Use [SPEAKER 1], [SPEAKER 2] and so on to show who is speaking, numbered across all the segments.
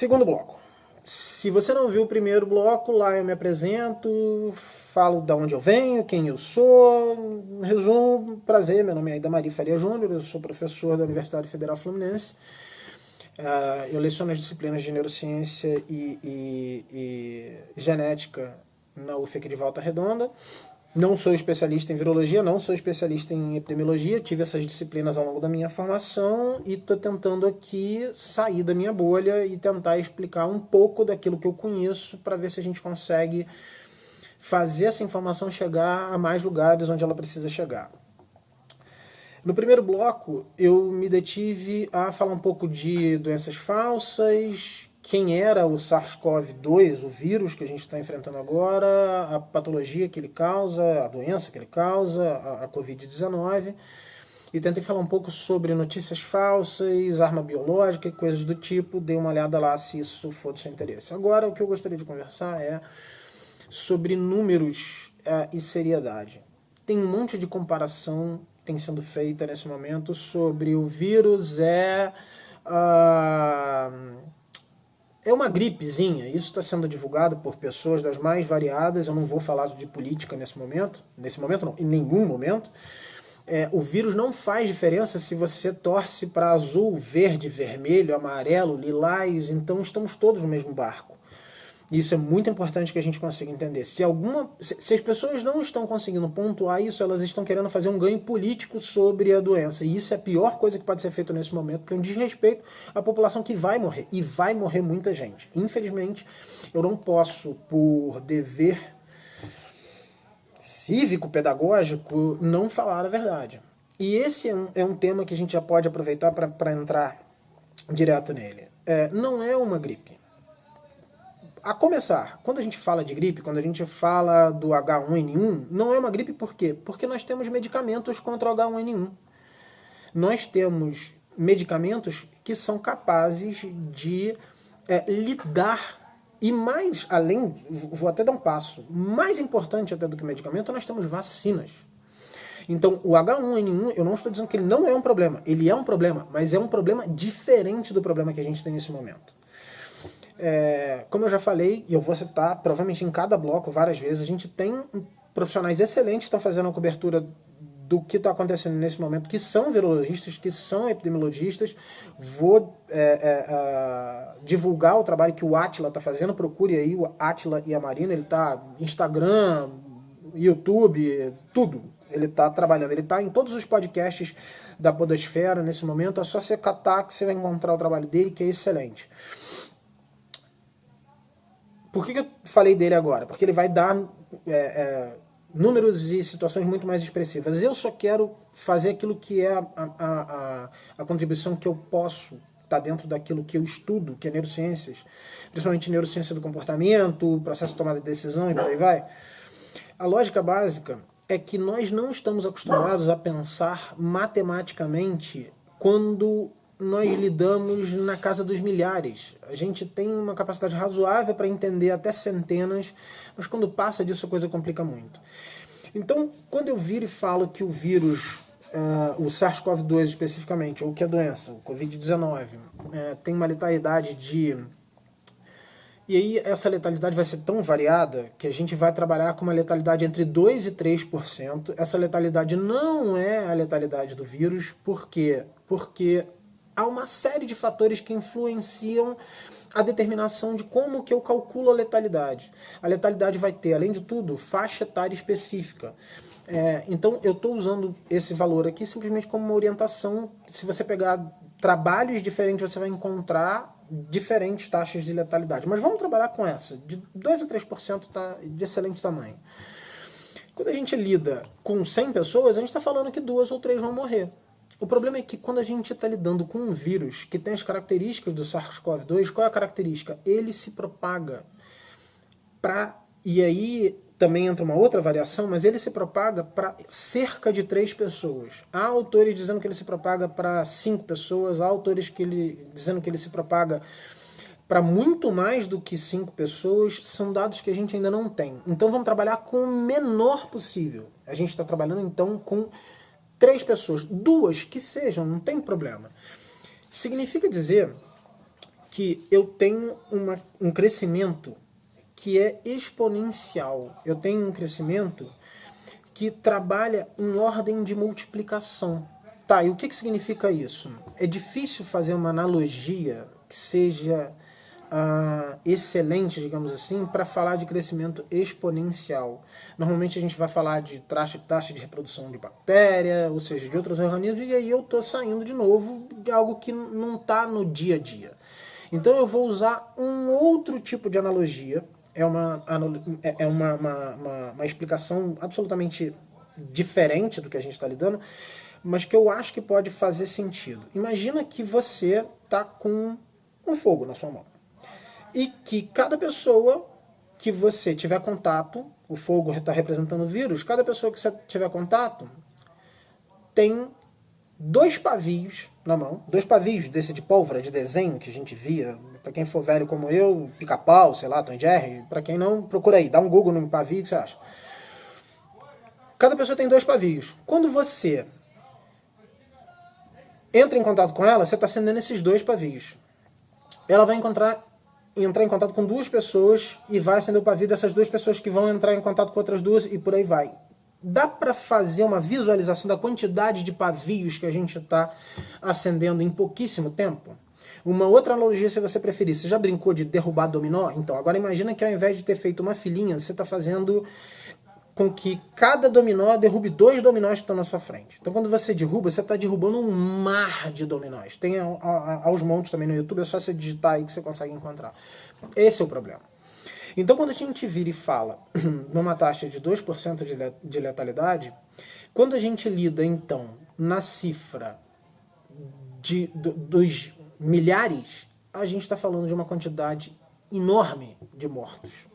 [SPEAKER 1] Segundo bloco. Se você não viu o primeiro bloco, lá eu me apresento, falo de onde eu venho, quem eu sou. Resumo, prazer, meu nome é Aida Maria Faria Júnior, eu sou professor da Universidade Federal Fluminense. Eu leciono as disciplinas de neurociência e genética na UF de Volta Redonda. Não sou especialista em virologia, não sou especialista em epidemiologia, tive essas disciplinas ao longo da minha formação e estou tentando aqui sair da minha bolha e tentar explicar um pouco daquilo que eu conheço para ver se a gente consegue fazer essa informação chegar a mais lugares onde ela precisa chegar. No primeiro bloco, eu me detive a falar um pouco de doenças falsas, quem era o SARS-CoV-2, o vírus que a gente está enfrentando agora, a patologia que ele causa, a doença que ele causa, a Covid-19, e tentei falar um pouco sobre notícias falsas, arma biológica e coisas do tipo. Dei uma olhada lá se isso for do seu interesse. Agora, o que eu gostaria de conversar é sobre números e seriedade. Tem um monte de comparação que tem sendo feita nesse momento sobre o vírus é uma gripezinha. Isso está sendo divulgado por pessoas das mais variadas. Eu não vou falar de política nesse momento não, em nenhum momento. O vírus não faz diferença se você torce para azul, verde, vermelho, amarelo, lilás. Então estamos todos no mesmo barco. Isso é muito importante que a gente consiga entender. Se as pessoas não estão conseguindo pontuar isso, elas estão querendo fazer um ganho político sobre a doença. E isso é a pior coisa que pode ser feita nesse momento, porque é um desrespeito à população que vai morrer. E vai morrer muita gente. Infelizmente, eu não posso, por dever cívico-pedagógico, não falar a verdade. E esse é um tema que a gente já pode aproveitar para entrar direto nele. Não é uma gripe. A começar, quando a gente fala de gripe, quando a gente fala do H1N1, não é uma gripe por quê? Porque nós temos medicamentos contra o H1N1. Nós temos medicamentos que são capazes de lidar, e mais além, vou até dar um passo, mais importante até do que medicamento, nós temos vacinas. Então, o H1N1, eu não estou dizendo que ele não é um problema, ele é um problema, mas é um problema diferente do problema que a gente tem nesse momento. Como eu já falei, e eu vou citar provavelmente em cada bloco várias vezes, a gente tem profissionais excelentes que estão fazendo a cobertura do que está acontecendo nesse momento, que são virologistas, que são epidemiologistas. Vou divulgar o trabalho que o Átila está fazendo, procure aí o Átila e a Marina, ele está Instagram, YouTube, tudo. Ele está trabalhando, ele está em todos os podcasts da Podosfera nesse momento, é só você catar que você vai encontrar o trabalho dele, que é excelente. Por que eu falei dele agora? Porque ele vai dar números e situações muito mais expressivas. Eu só quero fazer aquilo que é a contribuição que eu posso estar dentro daquilo que eu estudo, que é neurociências, principalmente neurociência do comportamento, processo de tomada de decisão e por aí vai. A lógica básica é que nós não estamos acostumados a pensar matematicamente quando nós lidamos na casa dos milhares. A gente tem uma capacidade razoável para entender até centenas, mas quando passa disso a coisa complica muito. Então, quando eu viro e falo que o vírus, o SARS-CoV-2 especificamente, ou que a doença, o Covid-19, tem uma letalidade de... E aí essa letalidade vai ser tão variada que a gente vai trabalhar com uma letalidade entre 2% e 3%. Essa letalidade não é a letalidade do vírus. Por quê? Porque há uma série de fatores que influenciam a determinação de como que eu calculo a letalidade. A letalidade vai ter, além de tudo, faixa etária específica. Então eu estou usando esse valor aqui simplesmente como uma orientação. Se você pegar trabalhos diferentes, você vai encontrar diferentes taxas de letalidade. Mas vamos trabalhar com essa. De 2% a 3% está de excelente tamanho. Quando a gente lida com 100 pessoas, a gente está falando que 2 ou 3 vão morrer. O problema é que quando a gente está lidando com um vírus que tem as características do SARS-CoV-2, qual é a característica? Ele se propaga e aí também entra uma outra variação, mas ele se propaga para cerca de 3 pessoas. Há autores dizendo que ele se propaga para 5 pessoas, há autores dizendo que ele se propaga para muito mais do que 5 pessoas. São dados que a gente ainda não tem. Então vamos trabalhar com o menor possível. A gente está trabalhando então com 3 pessoas, 2 que sejam, não tem problema. Significa dizer que eu tenho um crescimento que é exponencial. Eu tenho um crescimento que trabalha em ordem de multiplicação. Tá, e o que significa isso? É difícil fazer uma analogia que seja excelente, digamos assim, para falar de crescimento exponencial. Normalmente a gente vai falar de taxa de reprodução de bactéria, ou seja, de outros organismos, e aí eu estou saindo de novo de algo que não está no dia a dia. Então eu vou usar um outro tipo de analogia, uma explicação absolutamente diferente do que a gente está lidando, mas que eu acho que pode fazer sentido. Imagina que você está com um fogo na sua mão e que cada pessoa que você tiver contato, o fogo está representando o vírus, cada pessoa que você tiver contato tem 2 pavios na mão, 2 pavios desse de pólvora, de desenho que a gente via, para quem for velho como eu, Pica-Pau, sei lá, Tom e Jerry, para quem não, procura aí, dá um Google no pavio, o que você acha? Cada pessoa tem 2 pavios. Quando você entra em contato com ela, você está acendendo esses 2 pavios. Ela vai entrar em contato com 2 pessoas e vai acender o pavio dessas 2 pessoas que vão entrar em contato com outras 2 e por aí vai. Dá para fazer uma visualização da quantidade de pavios que a gente está acendendo em pouquíssimo tempo? Uma outra analogia, se você preferir, você já brincou de derrubar dominó? Então, agora imagina que ao invés de ter feito uma filinha, você está fazendo com que cada dominó derrube 2 dominós que estão na sua frente. Então quando você derruba, você está derrubando um mar de dominós. Tem aos montes também no YouTube, é só você digitar aí que você consegue encontrar. Esse é o problema. Então quando a gente vira e fala numa taxa de 2% de letalidade, quando a gente lida então na cifra dos milhares, a gente está falando de uma quantidade enorme de mortos.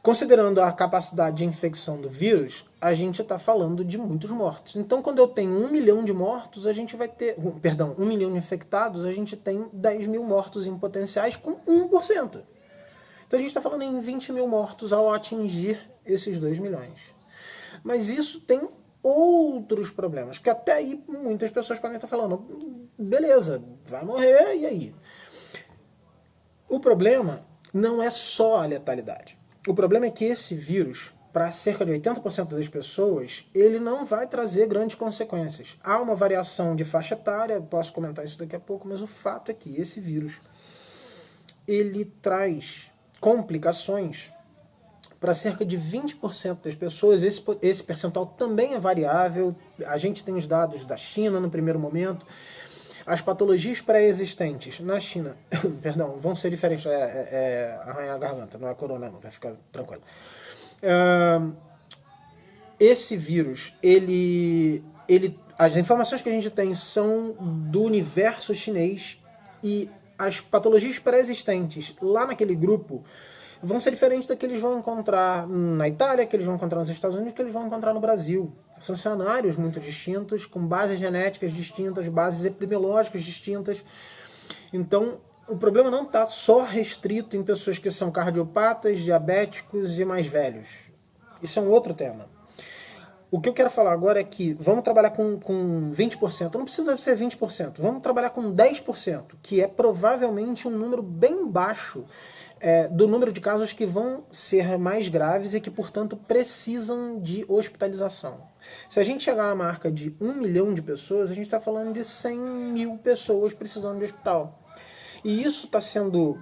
[SPEAKER 1] Considerando a capacidade de infecção do vírus, a gente está falando de muitos mortos. Então, quando eu tenho 1 milhão de mortos, a gente vai ter... Perdão, 1 milhão de infectados, a gente tem 10 mil mortos em potenciais com 1%. Então, a gente está falando em 20 mil mortos ao atingir esses 2 milhões. Mas isso tem outros problemas, porque até aí muitas pessoas podem estar falando, beleza, vai morrer, e aí? O problema não é só a letalidade. O problema é que esse vírus, para cerca de 80% das pessoas, ele não vai trazer grandes consequências. Há uma variação de faixa etária, posso comentar isso daqui a pouco, mas o fato é que esse vírus, ele traz complicações para cerca de 20% das pessoas. Esse percentual também é variável, a gente tem os dados da China no primeiro momento. As patologias pré-existentes na China, perdão, vão ser diferentes, arranhar a garganta, não é corona não, vai ficar tranquilo. Esse vírus, as informações que a gente tem são do universo chinês e as patologias pré-existentes lá naquele grupo vão ser diferentes da que eles vão encontrar na Itália, que eles vão encontrar nos Estados Unidos, que eles vão encontrar no Brasil. São cenários muito distintos, com bases genéticas distintas, bases epidemiológicas distintas. Então, o problema não está só restrito em pessoas que são cardiopatas, diabéticos e mais velhos. Isso é um outro tema. O que eu quero falar agora é que vamos trabalhar com 20%. Não precisa ser 20%. Vamos trabalhar com 10%, que é provavelmente um número bem baixo do número de casos que vão ser mais graves e que, portanto, precisam de hospitalização. Se a gente chegar à marca de 1 milhão de pessoas, a gente está falando de 100 mil pessoas precisando de hospital. E isso está sendo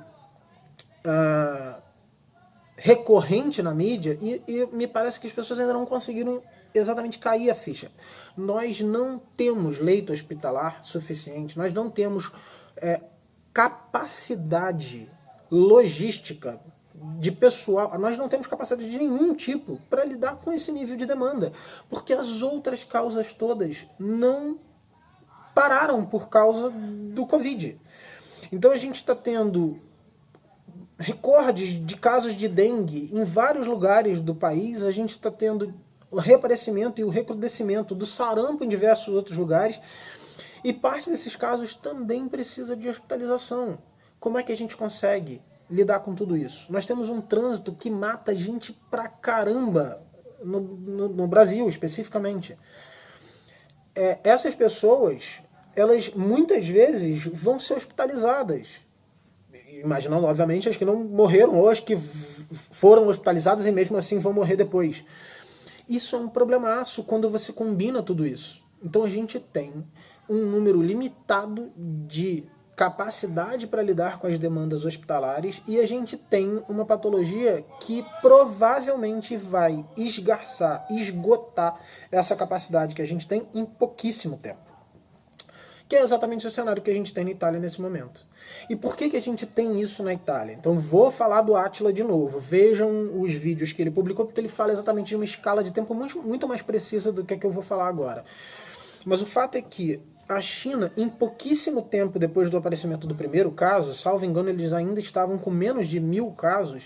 [SPEAKER 1] recorrente na mídia e me parece que as pessoas ainda não conseguiram exatamente cair a ficha. Nós não temos leito hospitalar suficiente, nós não temos capacidade logística de pessoal, nós não temos capacidade de nenhum tipo para lidar com esse nível de demanda, porque as outras causas todas não pararam por causa do Covid. Então a gente está tendo recordes de casos de dengue em vários lugares do país, a gente está tendo o reaparecimento e o recrudescimento do sarampo em diversos outros lugares, e parte desses casos também precisa de hospitalização. Como é que a gente consegue lidar com tudo isso? Nós temos um trânsito que mata gente pra caramba no Brasil, especificamente. Essas pessoas, elas muitas vezes vão ser hospitalizadas. Imaginando, obviamente, as que não morreram ou as que foram hospitalizadas e mesmo assim vão morrer depois. Isso é um problemaço quando você combina tudo isso. Então a gente tem um número limitado de capacidade para lidar com as demandas hospitalares e a gente tem uma patologia que provavelmente vai esgotar essa capacidade que a gente tem em pouquíssimo tempo. Que é exatamente o cenário que a gente tem na Itália nesse momento. E por que a gente tem isso na Itália? Então vou falar do Átila de novo. Vejam os vídeos que ele publicou, porque ele fala exatamente de uma escala de tempo muito mais precisa do que eu vou falar agora. Mas o fato é que a China, em pouquíssimo tempo depois do aparecimento do primeiro caso, salvo engano, eles ainda estavam com menos de 1000 casos,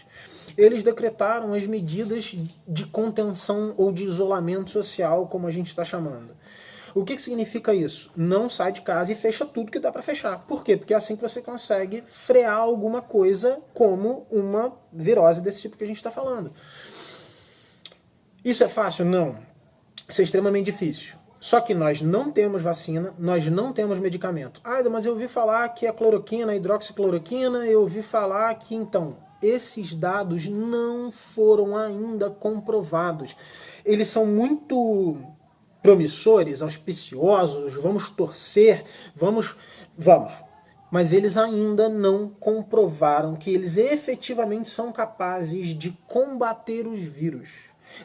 [SPEAKER 1] eles decretaram as medidas de contenção ou de isolamento social, como a gente está chamando. O que significa isso? Não sai de casa e fecha tudo que dá para fechar. Por quê? Porque é assim que você consegue frear alguma coisa como uma virose desse tipo que a gente está falando. Isso é fácil? Não. Isso é extremamente difícil. Só que nós não temos vacina, nós não temos medicamento. Ah, mas eu ouvi falar que a cloroquina, a hidroxicloroquina, eu ouvi falar que então... Esses dados não foram ainda comprovados. Eles são muito promissores, auspiciosos, vamos torcer, vamos. Mas eles ainda não comprovaram que eles efetivamente são capazes de combater os vírus.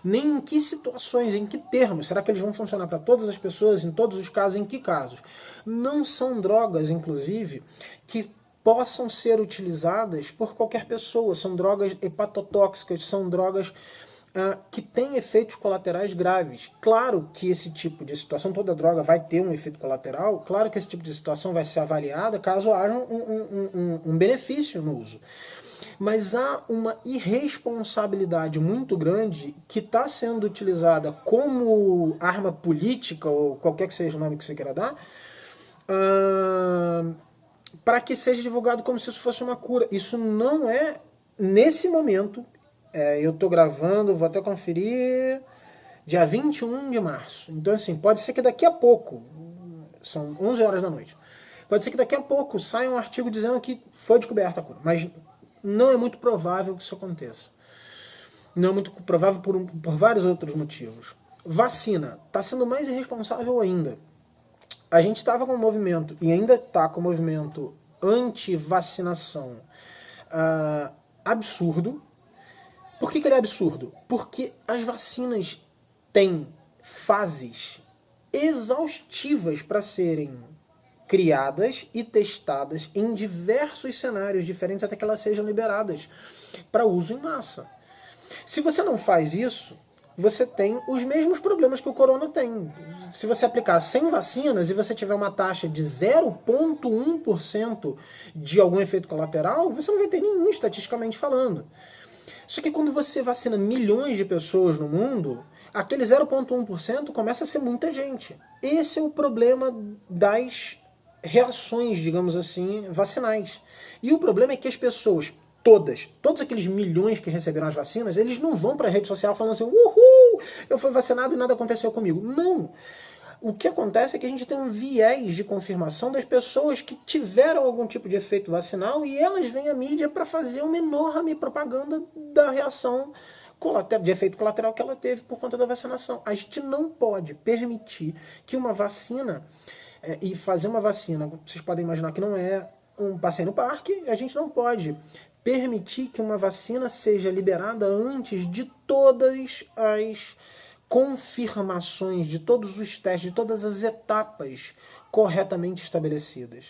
[SPEAKER 1] Nem em que situações, em que termos. Será que eles vão funcionar para todas as pessoas, em todos os casos, em que casos? Não são drogas, inclusive, que possam ser utilizadas por qualquer pessoa. São drogas hepatotóxicas, são drogas que têm efeitos colaterais graves. Claro que esse tipo de situação, toda droga vai ter um efeito colateral, claro que esse tipo de situação vai ser avaliada caso haja um benefício no uso. Mas há uma irresponsabilidade muito grande que está sendo utilizada como arma política, ou qualquer que seja o nome que você queira dar, para que seja divulgado como se isso fosse uma cura. Isso não é, nesse momento, eu estou gravando, vou até conferir, dia 21 de março. Então assim, pode ser que daqui a pouco, são 11 horas da noite, pode ser que daqui a pouco saia um artigo dizendo que foi descoberta a cura, mas não é muito provável que isso aconteça. Não é muito provável por vários outros motivos. Vacina, está sendo mais irresponsável ainda. A gente estava com um movimento, e ainda está com um movimento anti-vacinação absurdo. Por que ele é absurdo? Porque as vacinas têm fases exaustivas para serem criadas e testadas em diversos cenários diferentes até que elas sejam liberadas para uso em massa. Se você não faz isso, você tem os mesmos problemas que o corona tem. Se você aplicar 100 vacinas e você tiver uma taxa de 0,1% de algum efeito colateral, você não vai ter nenhum, estatisticamente falando. Só que quando você vacina milhões de pessoas no mundo, aquele 0,1% começa a ser muita gente. Esse é o problema das reações, digamos assim, vacinais. E o problema é que as pessoas, todos aqueles milhões que receberam as vacinas, eles não vão para a rede social falando assim, uhul, eu fui vacinado e nada aconteceu comigo. Não. O que acontece é que a gente tem um viés de confirmação das pessoas que tiveram algum tipo de efeito vacinal e elas vêm à mídia para fazer uma enorme propaganda da reação de efeito colateral que ela teve por conta da vacinação. A gente não pode permitir que uma vacina, e fazer uma vacina, vocês podem imaginar que não é um passeio no parque, a gente não pode permitir que uma vacina seja liberada antes de todas as confirmações, de todos os testes, de todas as etapas corretamente estabelecidas.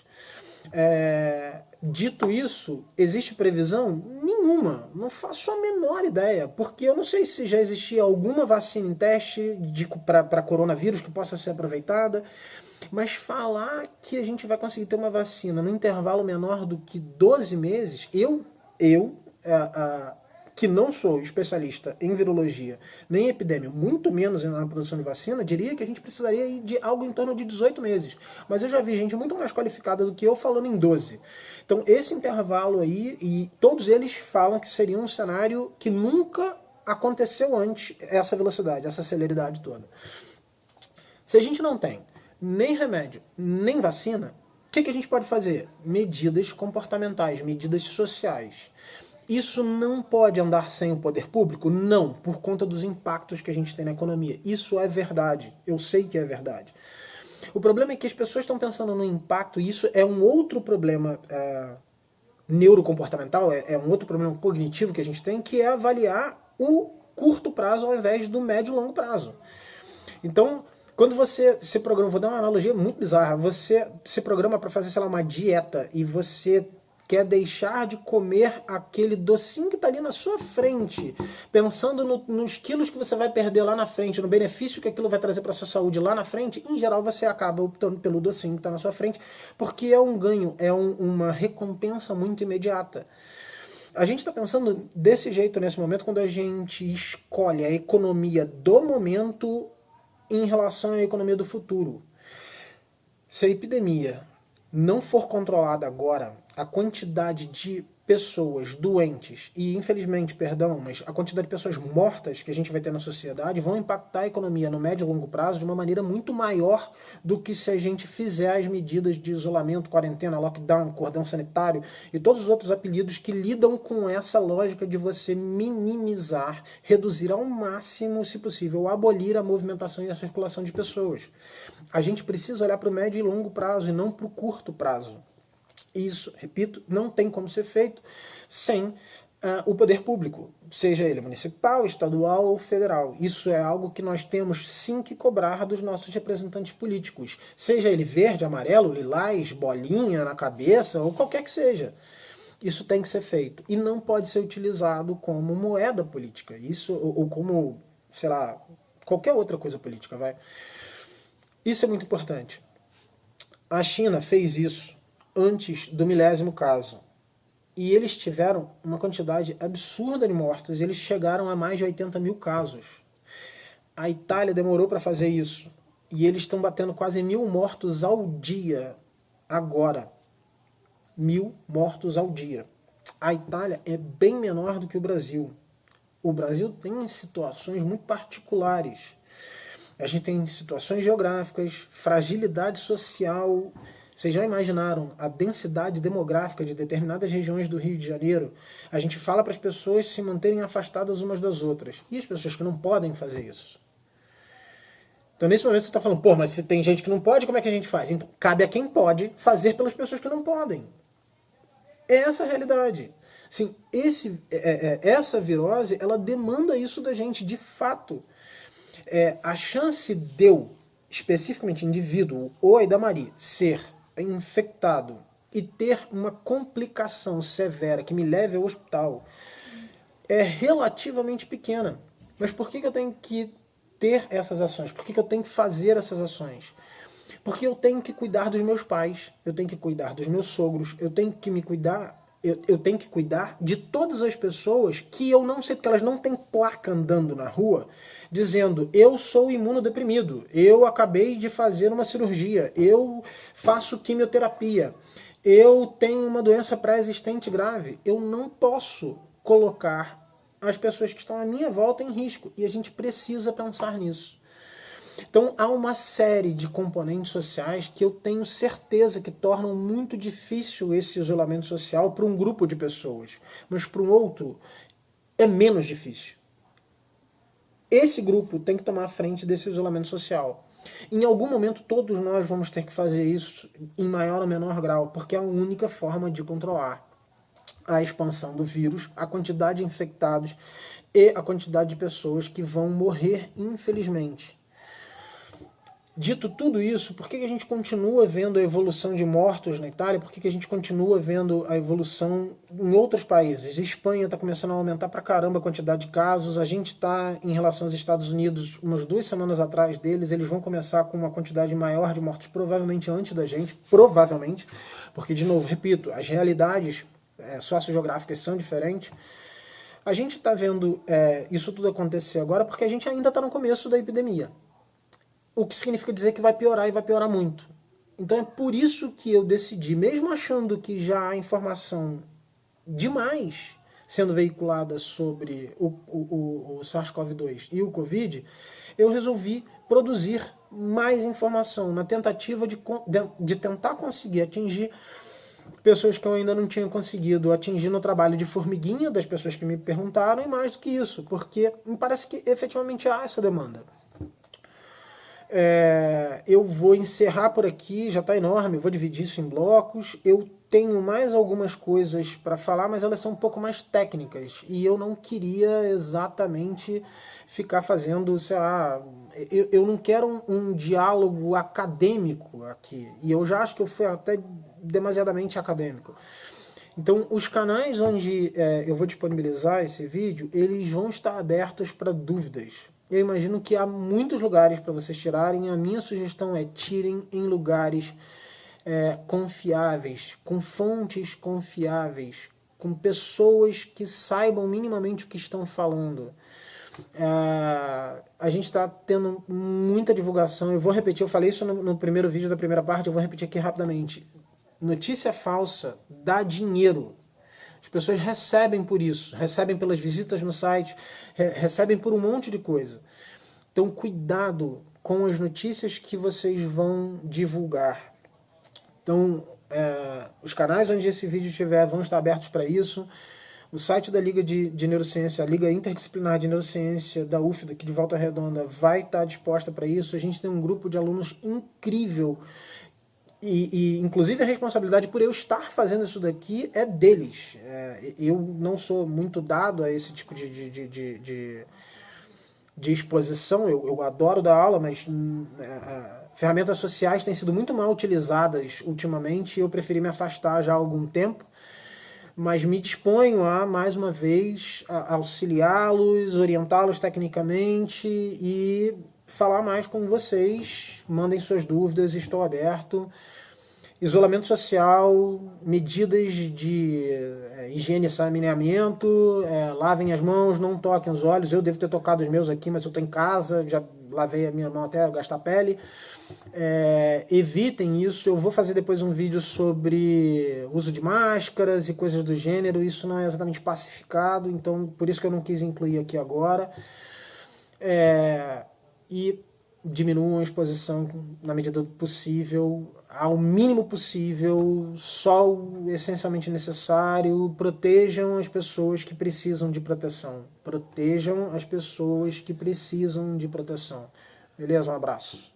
[SPEAKER 1] Dito isso, existe previsão? Nenhuma. Não faço a menor ideia, porque eu não sei se já existia alguma vacina em teste para coronavírus que possa ser aproveitada, mas falar que a gente vai conseguir ter uma vacina no intervalo menor do que 12 meses, que não sou especialista em virologia, nem epidêmio, muito menos na produção de vacina, diria que a gente precisaria de algo em torno de 18 meses. Mas eu já vi gente muito mais qualificada do que eu falando em 12. Então esse intervalo aí, e todos eles falam que seria um cenário que nunca aconteceu antes, essa velocidade, essa celeridade toda. Se a gente não tem nem remédio, nem vacina, o que a gente pode fazer? Medidas comportamentais, medidas sociais. Isso não pode andar sem o poder público? Não, por conta dos impactos que a gente tem na economia. Isso é verdade, eu sei que é verdade. O problema é que as pessoas estão pensando no impacto, e isso é um outro problema neurocomportamental, é um outro problema cognitivo que a gente tem, que é avaliar o curto prazo ao invés do médio e longo prazo. Então, quando você se programa, vou dar uma analogia muito bizarra, você se programa para fazer, sei lá, uma dieta e você quer deixar de comer aquele docinho que está ali na sua frente, pensando nos quilos que você vai perder lá na frente, no benefício que aquilo vai trazer para a sua saúde lá na frente, em geral você acaba optando pelo docinho que está na sua frente, porque é um ganho, é uma recompensa muito imediata. A gente está pensando desse jeito nesse momento quando a gente escolhe a economia do momento em relação à economia do futuro. Se a epidemia não for controlada agora, a quantidade de pessoas doentes e, infelizmente, perdão, mas a quantidade de pessoas mortas que a gente vai ter na sociedade vão impactar a economia no médio e longo prazo de uma maneira muito maior do que se a gente fizer as medidas de isolamento, quarentena, lockdown, cordão sanitário e todos os outros apelidos que lidam com essa lógica de você minimizar, reduzir ao máximo, se possível, abolir a movimentação e a circulação de pessoas. A gente precisa olhar para o médio e longo prazo e não para o curto prazo. Isso, repito, não tem como ser feito sem o poder público, seja ele municipal, estadual ou federal. Isso é algo que nós temos sim que cobrar dos nossos representantes políticos, seja ele verde, amarelo, lilás, bolinha na cabeça ou qualquer que seja. Isso tem que ser feito e não pode ser utilizado como moeda política, isso ou como, sei lá, qualquer outra coisa política, vai. Isso é muito importante. A China fez isso antes do 1000º caso. E eles tiveram uma quantidade absurda de mortos, eles chegaram a mais de 80 mil casos. A Itália demorou para fazer isso, e eles estão batendo quase 1000 mortos ao dia, agora. 1000 mortos ao dia. A Itália é bem menor do que o Brasil. O Brasil tem situações muito particulares. A gente tem situações geográficas, fragilidade social. Vocês já imaginaram a densidade demográfica de determinadas regiões do Rio de Janeiro? A gente fala para as pessoas se manterem afastadas umas das outras. E as pessoas que não podem fazer isso? Então, nesse momento, você está falando, pô, mas se tem gente que não pode, como é que a gente faz? Então, cabe a quem pode fazer pelas pessoas que não podem. É essa a realidade. Assim, essa virose, ela demanda isso da gente, de fato. A chance de eu, especificamente indivíduo, ou Aidamari, ser infectado e ter uma complicação severa que me leve ao hospital é relativamente pequena. Mas por que eu tenho que ter essas ações? Por que eu tenho que fazer essas ações? Porque eu tenho que cuidar dos meus pais, eu tenho que cuidar dos meus sogros, eu tenho que me cuidar, eu tenho que cuidar de todas as pessoas que eu não sei, porque elas não têm placa andando na rua dizendo, eu sou imunodeprimido, eu acabei de fazer uma cirurgia, eu faço quimioterapia, eu tenho uma doença pré-existente grave. Eu não posso colocar as pessoas que estão à minha volta em risco, e a gente precisa pensar nisso. Então há uma série de componentes sociais que eu tenho certeza que tornam muito difícil esse isolamento social para um grupo de pessoas, mas para um outro é menos difícil. Esse grupo tem que tomar a frente desse isolamento social. Em algum momento todos nós vamos ter que fazer isso em maior ou menor grau, porque é a única forma de controlar a expansão do vírus, a quantidade de infectados e a quantidade de pessoas que vão morrer, infelizmente. Dito tudo isso, por que a gente continua vendo a evolução de mortos na Itália? Por que a gente continua vendo a evolução em outros países? A Espanha está começando a aumentar pra caramba a quantidade de casos. A gente está, em relação aos Estados Unidos, umas 2 semanas atrás deles, eles vão começar com uma quantidade maior de mortos, provavelmente antes da gente, provavelmente, porque, de novo, repito, as realidades sociogeográficas são diferentes. A gente está vendo isso tudo acontecer agora porque a gente ainda está no começo da epidemia. O que significa dizer que vai piorar e vai piorar muito. Então é por isso que eu decidi, mesmo achando que já há informação demais sendo veiculada sobre o SARS-CoV-2 e o Covid, eu resolvi produzir mais informação, na tentativa de tentar conseguir atingir pessoas que eu ainda não tinha conseguido atingir no trabalho de formiguinha, das pessoas que me perguntaram, e mais do que isso, porque me parece que efetivamente há essa demanda. Eu vou encerrar por aqui, já está enorme, eu vou dividir isso em blocos. Eu tenho mais algumas coisas para falar, mas elas são um pouco mais técnicas, e eu não queria exatamente ficar fazendo, sei lá, eu não quero um diálogo acadêmico aqui, e eu já acho que eu fui até demasiadamente acadêmico. Então, os canais onde eu vou disponibilizar esse vídeo, eles vão estar abertos para dúvidas. Eu imagino que há muitos lugares para vocês tirarem. A minha sugestão é tirem em lugares confiáveis, com fontes confiáveis, com pessoas que saibam minimamente o que estão falando. A gente está tendo muita divulgação. Eu vou repetir, eu falei isso no primeiro vídeo da primeira parte, eu vou repetir aqui rapidamente. Notícia falsa dá dinheiro. As pessoas recebem por isso, recebem pelas visitas no site, recebem por um monte de coisa. Então, cuidado com as notícias que vocês vão divulgar. Então, os canais onde esse vídeo estiver vão estar abertos para isso. O site da Liga de Neurociência, a Liga Interdisciplinar de Neurociência da UF, aqui de Volta Redonda, vai estar disposta para isso. A gente tem um grupo de alunos incrível. E inclusive a responsabilidade por eu estar fazendo isso daqui é deles. Eu não sou muito dado a esse tipo de exposição, eu adoro dar aula, mas ferramentas sociais têm sido muito mal utilizadas ultimamente, e eu preferi me afastar já há algum tempo, mas me disponho a, mais uma vez, auxiliá-los, orientá-los tecnicamente e falar mais com vocês. Mandem suas dúvidas, estou aberto. Isolamento social, medidas de higiene e saneamento, lavem as mãos, não toquem os olhos. Eu devo ter tocado os meus aqui, mas eu estou em casa, já lavei a minha mão até gastar pele. Evitem isso. Eu vou fazer depois um vídeo sobre uso de máscaras e coisas do gênero. Isso não é exatamente pacificado, então por isso que eu não quis incluir aqui agora. E diminuam a exposição na medida do possível, ao mínimo possível, só o essencialmente necessário. Protejam as pessoas que precisam de proteção. Protejam as pessoas que precisam de proteção. Beleza? Um abraço.